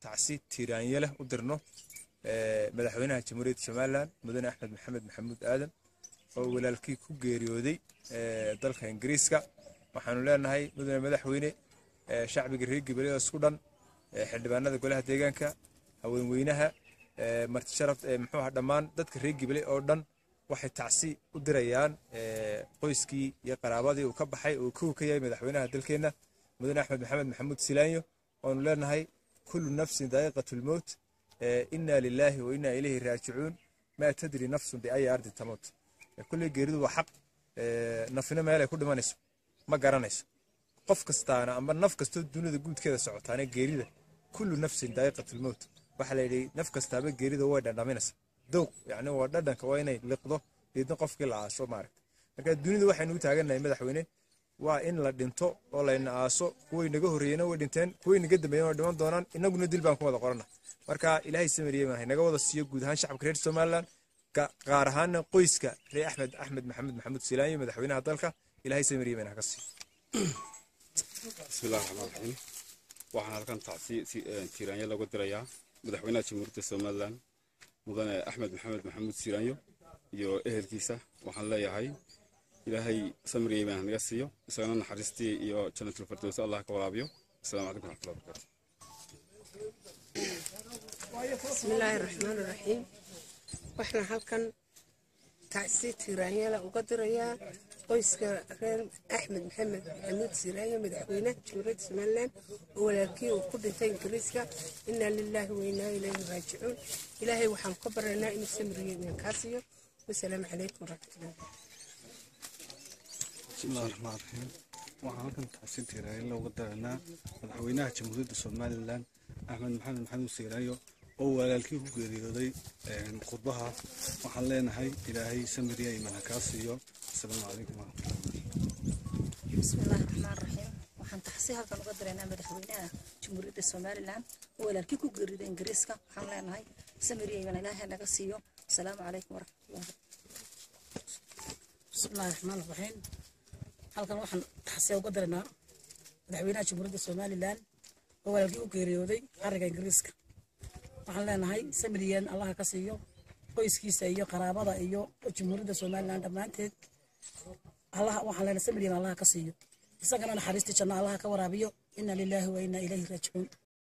tacsi tiiraanya leh u dirno madaxweynaha jamhuuriyadda Somaliland mudane Axmed Maxamed Maxamuud Aadan oo walaalkii ku geeriyooday dalka Ingiriiska waxaanu leenahay mudane madaxweyne shacbiga reer Gabaley isku dhan xildhibaanada golaha deegaanka haweenweynaha marti sharaf muxuu dhamaan dadka reer Gabaley oo dhan waxay tacsi u dirayaan qoyskii iyo qaraabadii uu ka baxay oo ka yahay madaxweynaha dalkeena mudane Axmed Maxamed Maxamuud Silaanyo oo leenahay kullu nafsin daa'iqatul maut inna lillahi wa inna ilayhi raaji'uun ma tadri nafsun bi ay ardi tamut kulli geeridu waa xaq nafina meel ay ku dhimanayso ma garanayso qof kastaana ama naf kasto dunida guudkeeda socotaana geerida kullu nafsin daa'iqatul maut waxa la yiri naf kastaaba geerida way dhadhaminaysa dooq yaani waa dhadhanka waa inay liqdo deedna qofkii la aaso maaragtay marka dunida waxaynu u taaganahay madaxweyne waa in la dhinto oo la aaso kuwii naga horeeyeen way dhinteen kuwii naga dambeeyeen way dhiman doonaan inaguna dil baan ku wada qorana marka ilaahay sameeyay ma naga wada siiyo guud ahaan shacabka reer Somaliland qaar ahaan qoyska reer Axmed Maxamed Maxamuud Silaanyo madaxweynaha dalka ilaahay sameeyay ma ka siiyo bismillaahir rahmaanir rahiim waxaan halkan tacsi tiiraanya lagu dirayaa madaxweynaha jamhuuriyadda Somaliland mudane Axmed Maxamed Maxamuud Silaanyo iyo ehelkiisa waxaan leeyahay ilaahay sameeyay ma naga siiyo isagana naxariistii iyo jannatul firdaws Allah ka waraabiyo assalaamu alaykum wa rahmatullahi wa barakatuh bismillaahir rahmaanir rahiim waxaan halkan tacsi tiiraanya uga dirayaa qoyska reer Axmed Maxamed Maxamuud Silaanyo madaxweynaha jamhuuriyadda Somaliland oo walaalkii uu ku dhintay Ingiriiska inna lillahi wa inna ilayhi raaji'uun ilaahay waxaan ka baranaynaa inuu sameeyay ka siiyo wassalaamu alaykum wa rahmatullahi bismillaahir rahmaanir rahiim waxaan halkan tacsi tiiraanya uga diraynaa madaxweynaha jamhuuriyadda Somaliland Axmed Maxamed Maxamuud Silaanyo oo walaalkii ku geeriyooday khudbaha waxaan leenahay ilaahay sameeyay iimaan ka siiyo assalaamu alaykum wa rahmatullahi bismillaahir rahmaanir rahiim waxaan tacsi halkan uga diraynaa madaxweynaha jamhuuriyadda Somaliland oo walaalkii ku geeriyooday Ingiriiska waxaan leenahay sameeyay iimaan ilaahay naga siiyo assalaamu alaykum wa rahmatullahi bismillaahir rahmaanir rahiim halkan waxaan tacsi uga diraynaa madaxweynaha jamhuuriyadda Somaliland oo walaalkii ku geeriyooday qaranka Ingiriiska waxaan leenahay sameeyay Allah ka siiyo qoyskiisa iyo qaraabada iyo jamhuuriyadda Somaliland dhamaanteed Allah waxaan leenahay sameeyay Allah ka siiyo isagana naxariistii janna Allah ka waraabiyo inna lillahi wa inna ilayhi raaji'uun